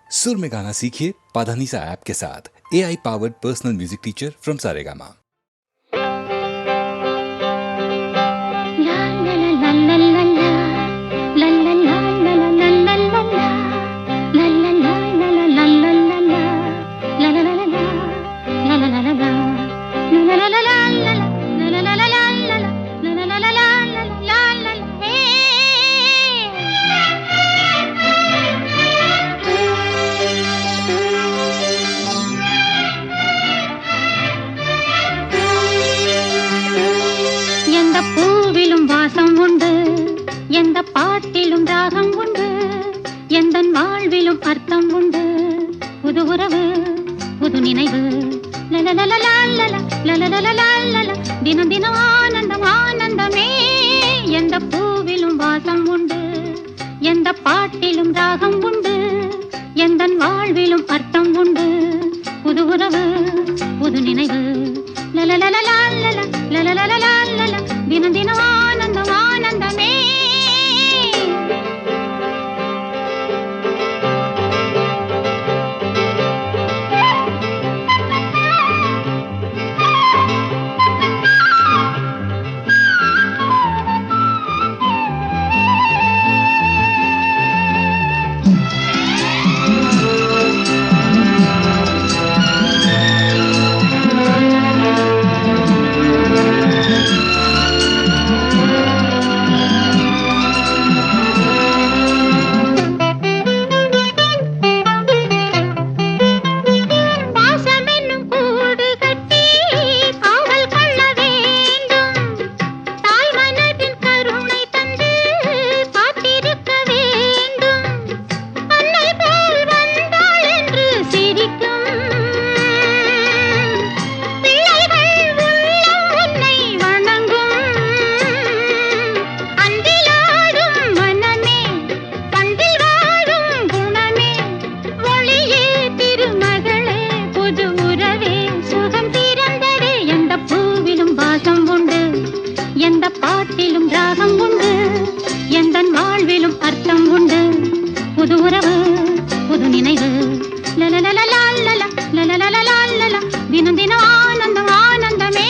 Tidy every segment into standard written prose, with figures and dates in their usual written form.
सुर में गाना सीखिए पाधानीसा ऐप के साथ। AI powered personal music teacher from Saregama. எந்த பாட்டிலும் ராகம் உண்டு, எந்தன் வாழ்விலும் அர்த்தம் உண்டு. புது உறவு புது நினைவு, தினம் தினம் ஆனந்தம் ஆனந்தமே. எந்த பூவிலும் வாசம் உண்டு, எந்த பாட்டிலும் ராகம் உண்டு, எந்தன் வாழ்விலும் அர்த்தம் உண்டு. புது உறவு புது நினைவு, தினம் தினம் ஆனந்தம் ஆனந்தமே. தினம் தினம் ஆனந்தம் ஆனந்தமே. எந்த பாட்டிலும் ராகம் உண்டு, எந்தன் வாழ்விலும் அர்த்தம் உண்டு. புது உறவு புது நினைவு, தினம் தினம் ஆனந்தம் ஆனந்தமே.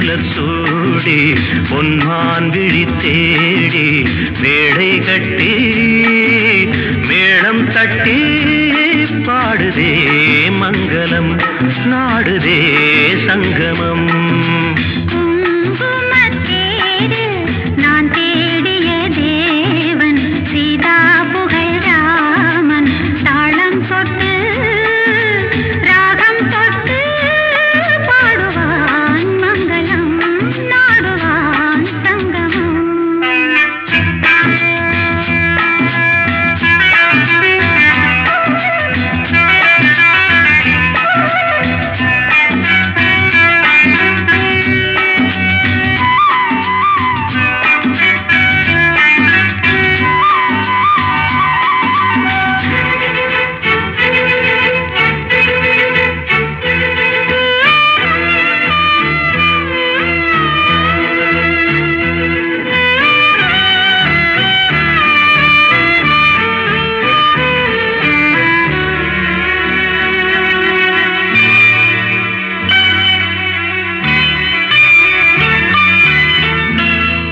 மலர் சூடி பொன்மான் விழி தேடி மேடை கட்டி மேளம் தட்டி பாடுதே மங்களம் நாடுதே சங்கமம். நான் தேடிய தேவன் சீதா புகழ் ராமன் தாளம் சொட்டு ராகம் தொட்டு பாடுவான் மங்களம் நாடுவான் சங்கமம்.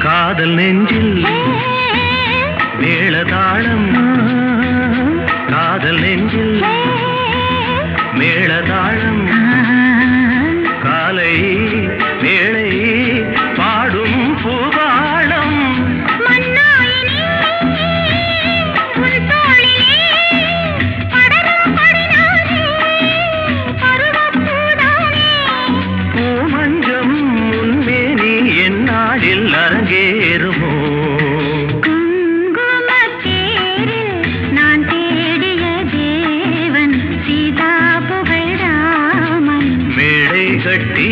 காதல் நெஞ்சில் மேளதாளம் காதல் நெஞ்சில் மேளதாளம் காலை வேளை பாடும் பூபாளம். பூமஞ்சம் முன்மேனி என்னாளில் அரங்கேறுமோ நான் தேடிய தேவன் சீதா புகழ் ராமன் மேடை கட்டி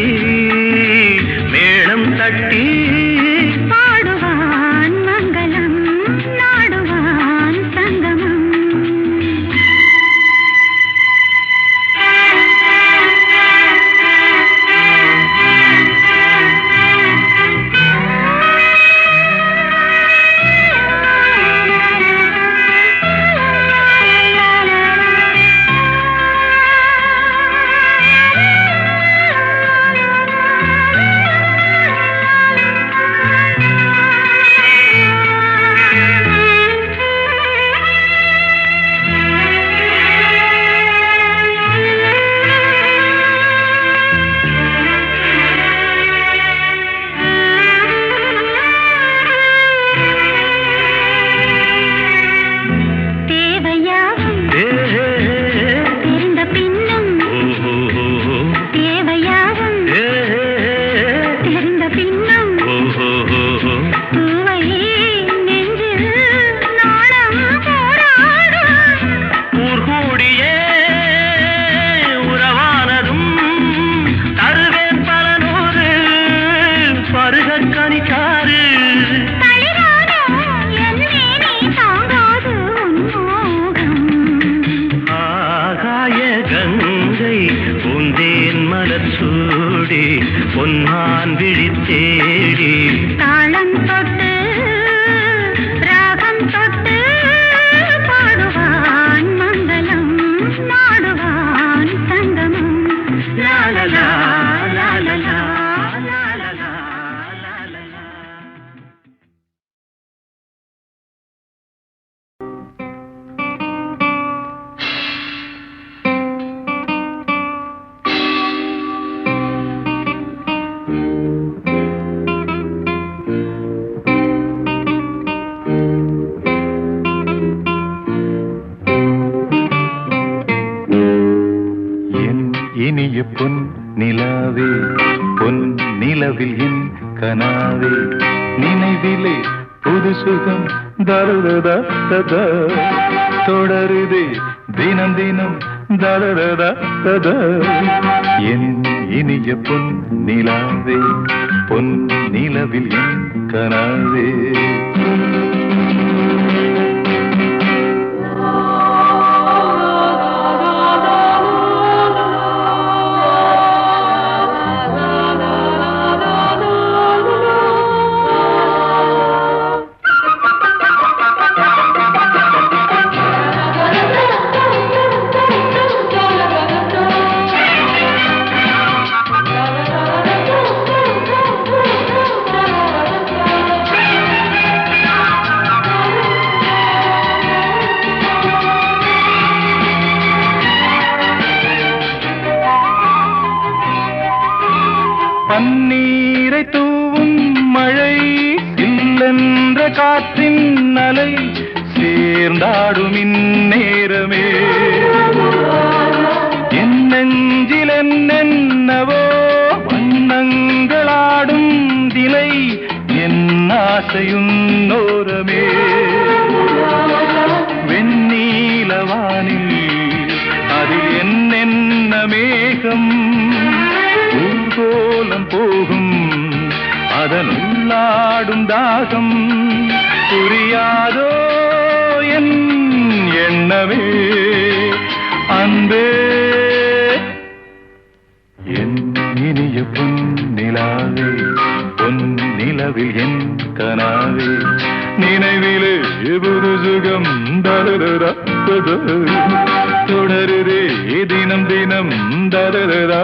மேளம் தட்டி பாடுவான் மங்களம் நாடுவான் சங்கமம். பொன்மான் விழி தேடி தாளம் தொட்டு ராகம் தொட்டு பாடுவான் மங்களம் நாடுவான் சங்கமம். லாலலா லாலலா லாலலா லாலலா. இனிய பொன் நிலாவே பொன் நிலவில் என் கனாவே நினைவிலே புது சுகம் தருதா தொடருதே தினம் தினம் தருதா என் இனிய பொன் நிலாவே பொன் நிலவில் என் கனாவே. காற்றின் அலை சேர்ந்தாடும் இந்நேரமே என் நெஞ்சில் என்னென்னவோ வண்ணங்களாடும் திலை என் ஆசையுன்னோரமே வெண்ணீலவானில் அதில் என்னென்ன மேகம் ஊர்கோலம் போகும் அதனுள்ளாடும் தாகம் புரியாதோ என் எண்ணமே அன்பே என் இனிய பொன்னிலாவே பொன்னிலவில் என் கனாவே நினைவிலே புது சுகம் தரதரா தொடருதே தினம் தினம் தரதரா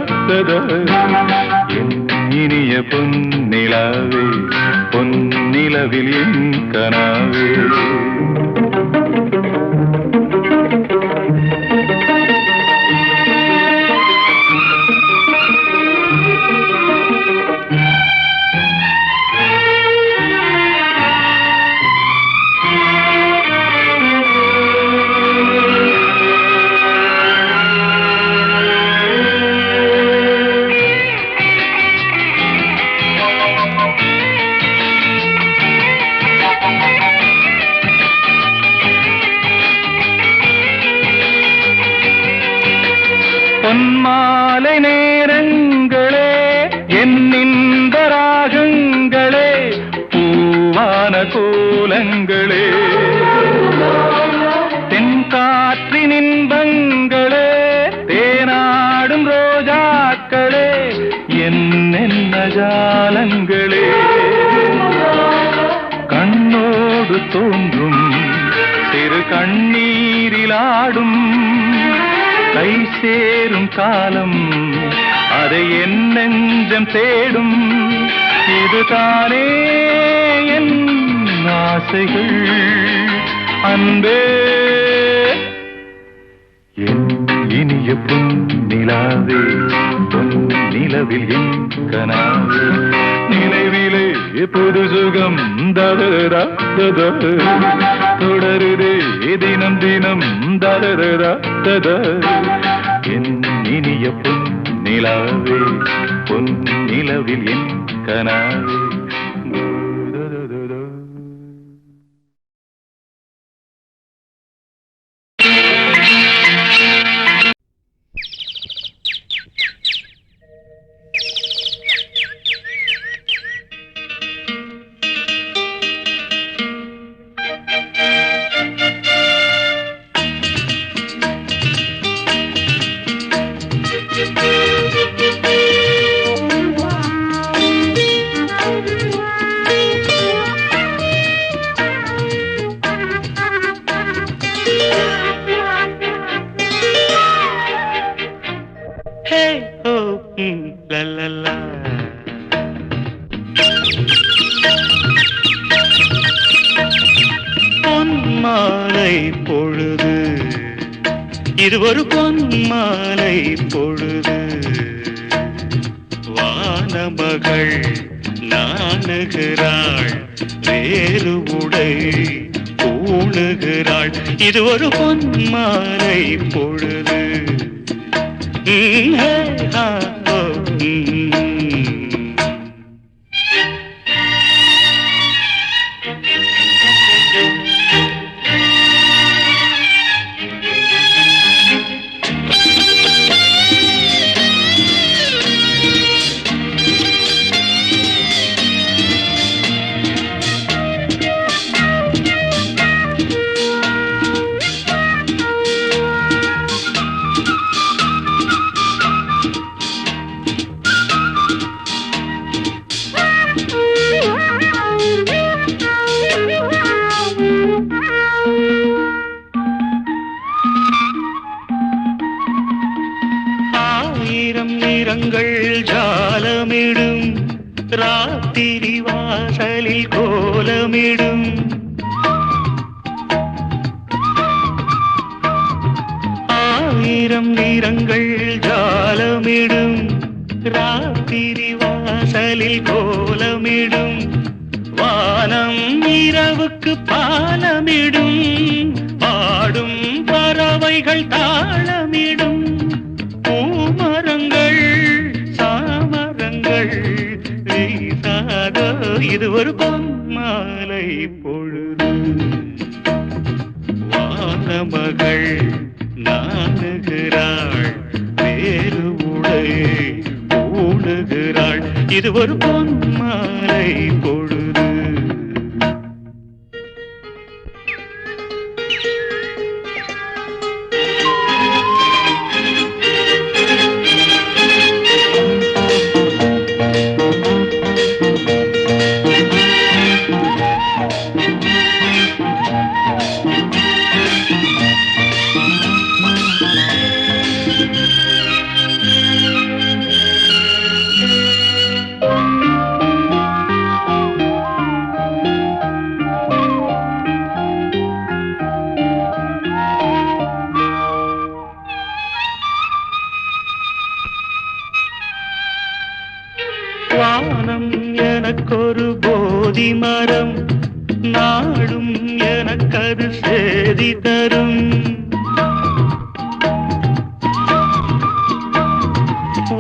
என் இனிய பொன்னிலாவே பொன்னிலவில் என் கனாவே பொன்மாலை நேரங்களே என்னிந்த ராகங்களே பூவான கோலங்களே தென்காற்றின் இன்பங்களே தேனாடும் ரோஜாக்களே என்னென்ன ஜாலங்களே கண்ணோடு தோன்றும் சிறு கண்ணீரிலாடும் கை சேரும் காலம் அதை என் நெஞ்சம் தேடும் இதுதானே என் ஆசைகள் அன்பே என் இனிய பொன்னிலாவே பொன்னிலவில் என் கனாவே நினைவிலே புது சுகம் தரதரா தொடருதே தினம் தினம் தரதரா என் இனிய பொன்னிலாவே பொன்னிலவில் என் கனாவே பொன்மாலை பொழுது இது ஒரு பொன்மாலை பொழுது வானமகள் நாணுகிறாள் வேறு உடை பூணுகிறாள் இது ஒரு பொன்மாலை பொழுது நிறங்கள் ஜாலமிடும் ராத்திரி வாசலில் கோலமிடும் ஆயிரம் நிறங்கள் ஜாலமிடும் ராத்திரி வாசலில் கோலமிடும் வா வானம் இரவுக்கு பாலமிடும், பாடும் பறவைகள் தாளமிடும், பூமரங்கள் சாமரங்கள் வீசாதோ இது ஒரு பொன்மாலை பொழுது. வானமகள் நாணுகிறாள், வேறு உடை ஊணுகிறாள், இது ஒரு பொன்மாலை பொழுது. வானம் எனக்கொரு போதி மரம், நாடும் எனக்கது சேதி தரும்.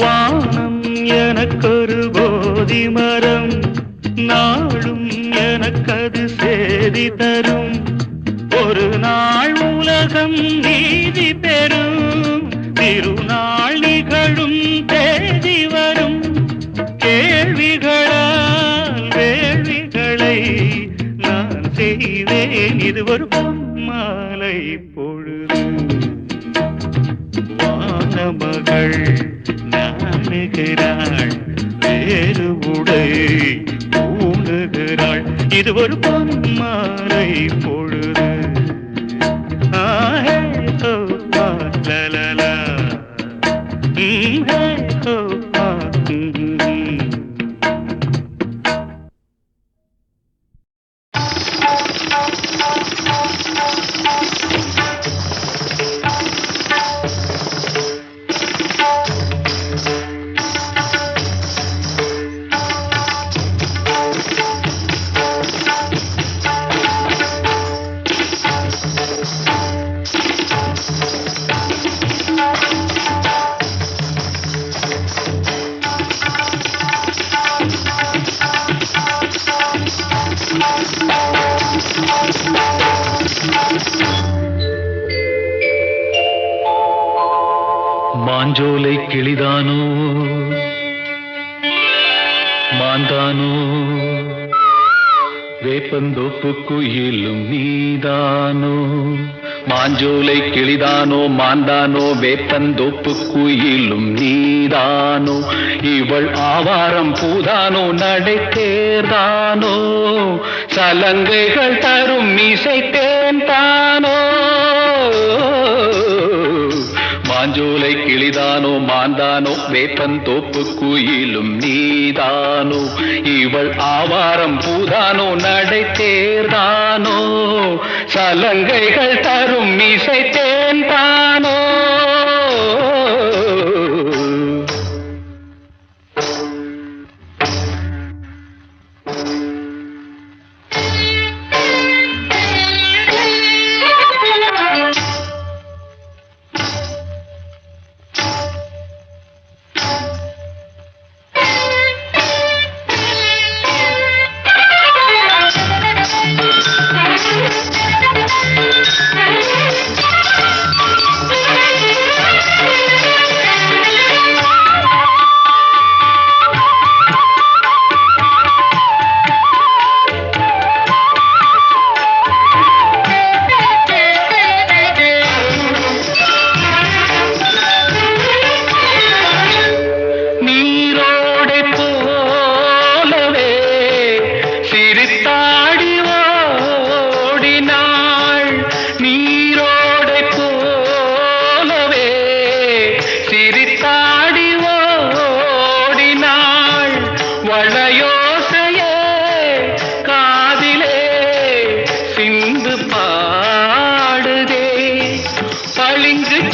வானம் எனக்கொரு போதி மரம், நாடும் எனக்கது சேதி தரும். ஒரு நாள் உலகம் நீதி பெறும், திருநாள் நிகழும் தேதி வரும். கேள்விகளால் வேள்விகளை நான் செய்வேன், இது ஒரு பொன்மாலை பொழுது. வானமகள் நாணுகிறாள், வேறு உடை ஊணுகிறாள், இது ஒரு பொன்மாலை பொழுது. ஆஹே ஹோ லலலா, ஹே ஹோ மாஞ்சோலை கிளிதானோ மாந்தானோ, வேப்பந்தோப்பு குயிலும் நீதானோ. மாஞ்சோலை கிளிதானோ மாந்தானோ, வேப்பந்தோப்பு குயிலும் நீதானோ. இவள் ஆவாரம் பூதானோ, நடை தேர்தானோ, சலங்கைகள் தரும் இசை தேன் தானோ. மாஞ்சோலை கிளிதானோ மாந்தானோ, வேப்பந்தோப்பு குயிலும் நீதானோ. இவள் ஆவாரம் பூதானோ, நடை தேர்தானோ, சலங்கைகள் தரும் இசை தேன் தானோ.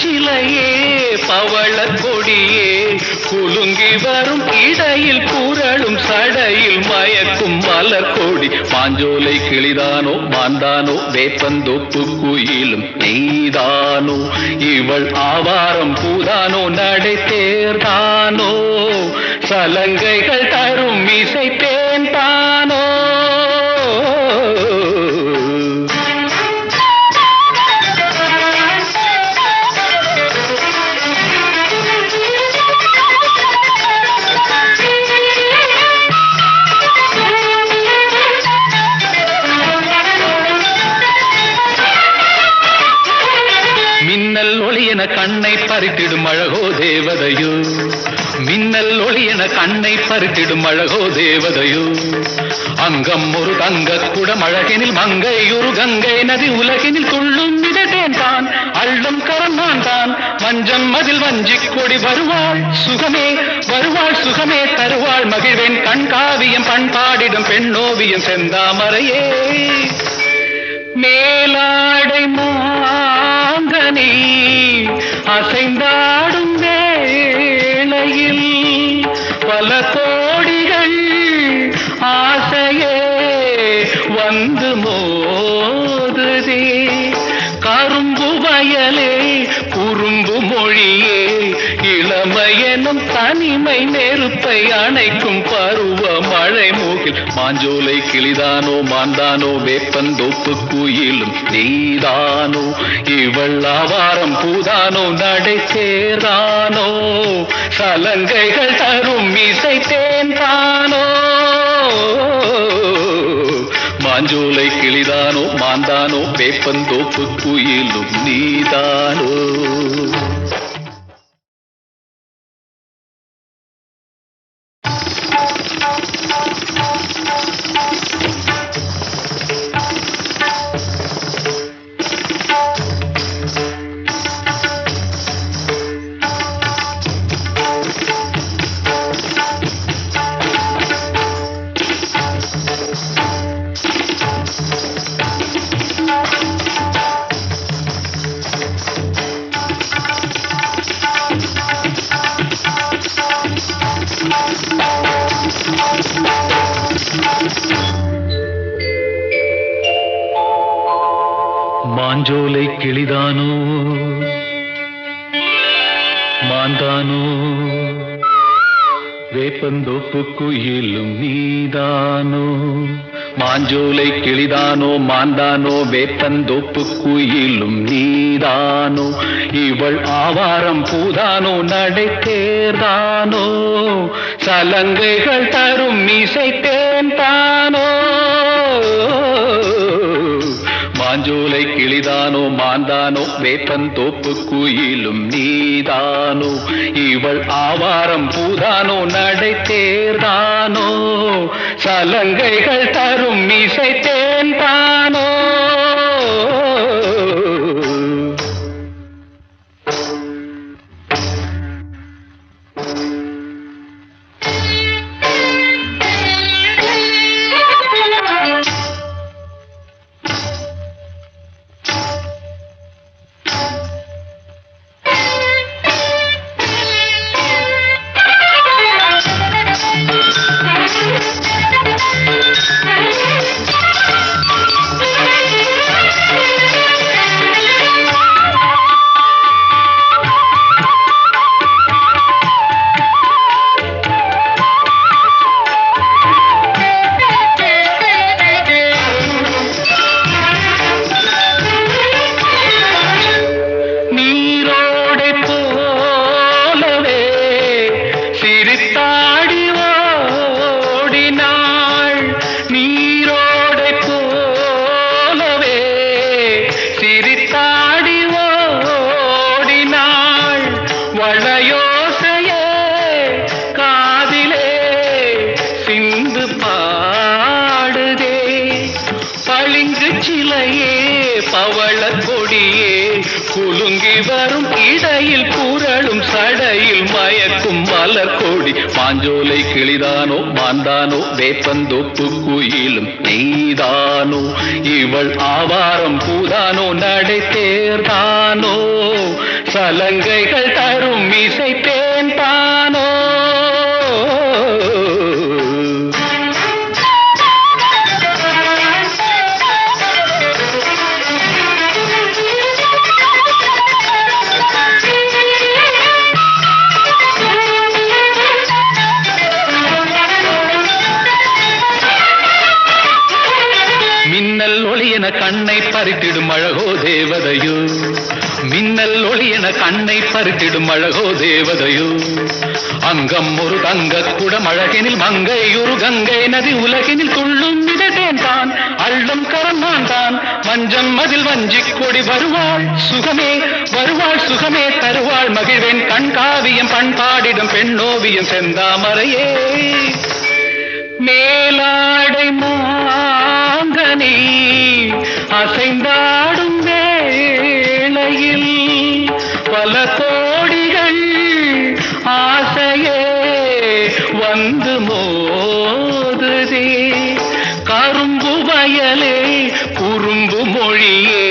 சிலையே பவள கொடியே குலுங்கி வரும் இடையில் புரளும் சடையில் மயக்கும் மலர் கொடி மாஞ்சோலை கிளிதானோ மாந்தானோ வேப்பந்தோப்பு குயிலும் நீதானோ இவள் ஆவாரம் பூதானோ நடை தேர்தானோ சலங்கைகள் தரும் இசை தேன் தானோ மின்னல் ஒளி என கண்ணை பறித்திடும் அழகோ தேவதையோ மின்னல் ஒளி என கண்ணை பறித்திடும் அழகோ தேவதையோ அங்கம் ஒரு தங்க குடம் அழகினில் மங்கை ஒரு கங்கை நதி உலகினில் துள்ளும் மிதட்டேன் தான் அள்ளும் கரந்தான் தான் மஞ்சம் மதில் வஞ்சிக் கொடி வருவாள் சுகமே தருவாள் மகிழ்வேன் கண்காவியம் பண்பாடிடும் பெண்ணோவியம் செந்தாமரையே மேலாடை மாங்கனி அசைந்தாடும் வேளையில் பல கோடிகள் ஆசையே வந்து மோதுதே கரும்பு வயலே குறும்பு மொழியே இளமையெனும் தனிமை நெருப்பை அணைக்கும் பருவ மழை மூகில் மாஞ்சோலை கிளிதானோ மாந்தானோ வேப்பந்தோப்பு குயிலும் நீதானோ இவள் ஆவாரம் பூதானோ நடை சேர்தானோ சலங்கைகள் தரும் இசை தேன் தானோ மாஞ்சோலை கிளிதானோ மாந்தானோ வேப்பந்தோப்பு குயிலும் நீதானோ மாஞ்சோலை கிளிதானோ மாந்தானோ வேப்பந்தோப்பு குயிலும் நீதானோ மாஞ்சோலை கிளிதானோ மாந்தானோ வேப்பந்தோப்பு குயிலும் நீதானோ இவள் ஆவாரம் பூதானோ நடை தேர்தானோ சலங்கைகள் தரும் இசை தேன் தானோ மாஞ்சோலை கிளிதானோ மாந்தானோ வேப்பந்தோப்பு குயிலும் நீதானோ இவள் ஆவாரம் பூதானோ நடை தேர்தானோ சலங்கைகள் தரும் இசை தேன் தானோ சிலையே பவள கொடியே குலுங்கி வரும் இடையில் புரளும் சடையில் மயக்கும் மலர் கொடி மாஞ்சோலை கிளிதானோ மாந்தானோ வேப்பந்தோப்பு குயிலும் நீதானோ இவள் ஆவாரம் பூதானோ நடை தேர்தானோ சலங்கைகள் தரும் இசை தேன் தானோ மின்னல் ஒளி என கண்ணை பறித்திடும் அழகோ தேவதையோ மின்னல் ஒளி என கண்ணை பறித்திடும் அழகோ தேவதையோ அங்கம் ஒரு தங்க குடம் அழகெனில் மங்கை ஒரு கங்கை நதி உலகினில் துள்ளும் மிதட்டேன் தான் அள்ளும் கரம்மான் தான் மஞ்சம் மதில் வஞ்சிக் கொடி வருவாள் சுகமே தருவாள் மகிழ்வேன் கண்காவியம் பண்பாடிடும் பெண்ணோவியம் செந்தாமரையே மேலாடை மாங்கனி அசைந்தாடும் வேளையில் பல கோடிகள் ஆசையே வந்து மோதுதே கரும்பு வயலே குறும்பு மொழியே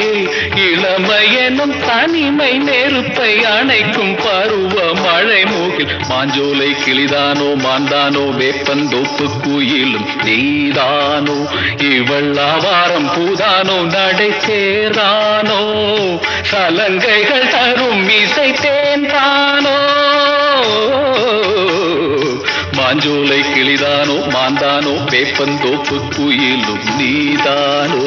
இளமையெனும் தனிமை நெருப்பை அணைக்கும் பருவ மழை மூகில் மாஞ்சோலை கிளிதானோ மாந்தானோ வேப்பந்தோப்பு குயிலும் நீதானோ இவள் ஆவாரம் பூதானோ நடை சேரானோ சலங்கைகள் தரும் இசை தேன் தானோ மாஞ்சோலை கிளிதானோ மாந்தானோ வேப்பந்தோப்பு குயிலும் நீதானோ